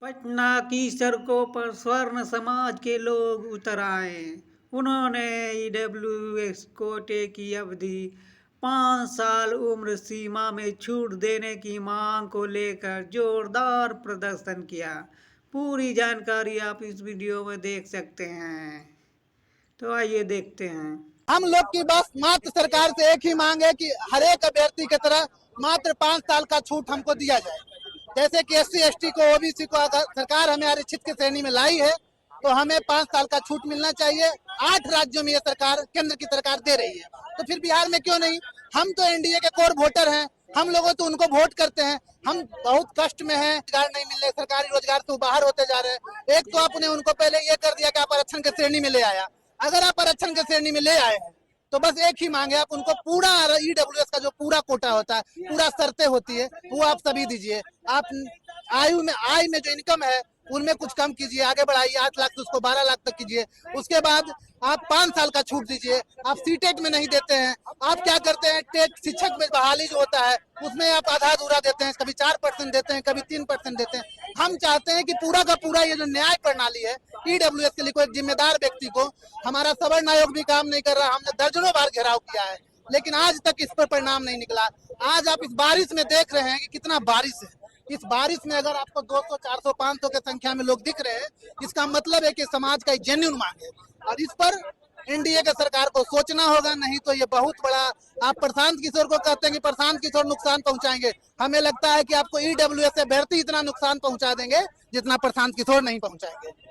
पटना की सड़कों पर स्वर्ण समाज के लोग उतर आए। उन्होंने ईडब्ल्यूएस कोटे की अवधि 5 साल उम्र सीमा में छूट देने की मांग को लेकर जोरदार प्रदर्शन किया। पूरी जानकारी आप इस वीडियो में देख सकते हैं, तो आइए देखते हैं। हम लोग की बस मात्र सरकार से एक ही मांग है कि हर एक अभ्यर्थी की तरह मात्र 5 साल का छूट हमको दिया जाए। जैसे कि SC ST को OBC को अगर सरकार हमें आरक्षित की श्रेणी में लाई है तो हमें 5 साल का छूट मिलना चाहिए। 8 राज्यों में ये सरकार, केंद्र की सरकार दे रही है, तो फिर बिहार में क्यों नहीं? हम तो NDA के कोर वोटर हैं, हम लोगों तो उनको वोट करते हैं। हम बहुत कष्ट में हैं, रोजगार नहीं मिल रहे, सरकारी रोजगार से बाहर होते जा रहे हैं। एक तो आपने उनको पहले ये कर दिया कि आप आरक्षण की श्रेणी में ले आया। अगर आप आरक्षण की श्रेणी में ले आए हैं तो बस एक ही मांग है, आप उनको पूरा EWS का जो पूरा कोटा होता है, पूरा शर्तें होती है, वो आप सभी दीजिए। आप आय में जो इनकम है उनमें कुछ कम कीजिए, आगे बढ़ाइए। 8 लाख से उसको 12 लाख तक कीजिए। उसके बाद आप 5 साल का छूट दीजिए। आप सीटेट में नहीं देते हैं, आप क्या करते हैं, टेट शिक्षक में बहाली जो होता है उसमें आप आधा अधूरा देते हैं, कभी 4% देते हैं, कभी 3% देते हैं। हम चाहते हैं कि पूरा का पूरा ये जो न्याय प्रणाली है EWS के लिए कोई जिम्मेदार व्यक्ति को, हमारा सवर्ण आयोग भी काम नहीं कर रहा, हमने दर्जनों बार घेराव किया है लेकिन आज तक इस पर परिणाम नहीं निकला। आज आप इस बारिश में देख रहे हैं कि कितना बारिश है। इस बारिश में अगर आपको 200, 400, 500 की संख्या में लोग दिख रहे हैं, इसका मतलब है कि समाज का जेन्युइन मांग है और इस पर NDA के सरकार को सोचना होगा, नहीं तो ये बहुत बड़ा। आप प्रशांत किशोर को कहते हैं कि प्रशांत किशोर नुकसान पहुंचाएंगे, हमें लगता है कि आपको EWS से अभ्यर्थी इतना नुकसान पहुंचा देंगे जितना प्रशांत किशोर नहीं पहुंचाएंगे।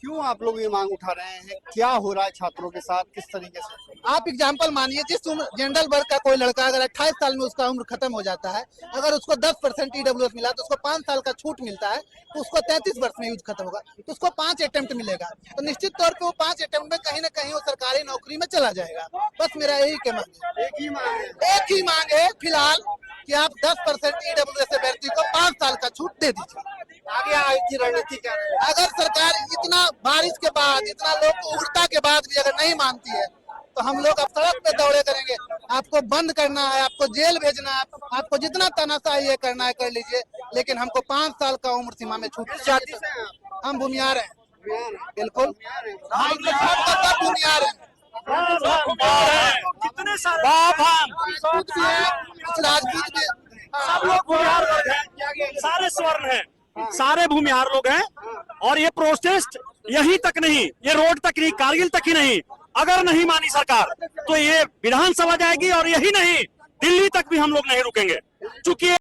क्यों आप लोग ये मांग उठा रहे हैं? क्या हो रहा है छात्रों के साथ, किस तरीके से? आप एग्जाम्पल मानिए, जिस उम्र जनरल वर्ग का कोई लड़का अगर 28 साल में उसका उम्र खत्म हो जाता है, अगर उसको 10% EWS मिला तो उसको 5 साल का छूट मिलता है, तो उसको 33 वर्ष में यूज खत्म होगा, तो उसको 5 अटेम्प्ट मिलेगा। तो निश्चित तौर पे वो 5 अटेम्प्ट में कहीं ना कहीं वो सरकारी नौकरी में चला जाएगा। बस मेरा यही कहना है, एक ही मांग है फिलहाल कि आप 10% EWS अभ्यर्थी को 5 साल का छूट दे दीजिए। आगे की रणनीति क्या है? अगर सरकार इतना बारिश के बाद, इतना लोग को उड़ता के बाद भी अगर नहीं मानती है तो हम लोग अब सड़क पे दौड़े करेंगे। आपको बंद करना है, आपको जेल भेजना है, आपको जितना तानाशाही है करना है कर लीजिए, लेकिन हमको 5 साल का उम्र सीमा में छूट। जाति से हैं आप? हम भूमियार हैं, बिल्कुल हम सब भूमियार हैं। कितने सारे बाप हम राजपूत भी हैं, कुछ राजपूत भी, सब लोग भूमिहार लोग हैं, सारे स्वर्ण हैं, सारे भूमिहार लोग हैं। और ये प्रोटेस्ट यहीं तक नहीं, ये रोड तक नहीं, कारगिल तक ही नहीं, अगर नहीं मानी सरकार तो ये विधानसभा जाएगी और यही नहीं, दिल्ली तक भी हम लोग नहीं रुकेंगे, क्योंकि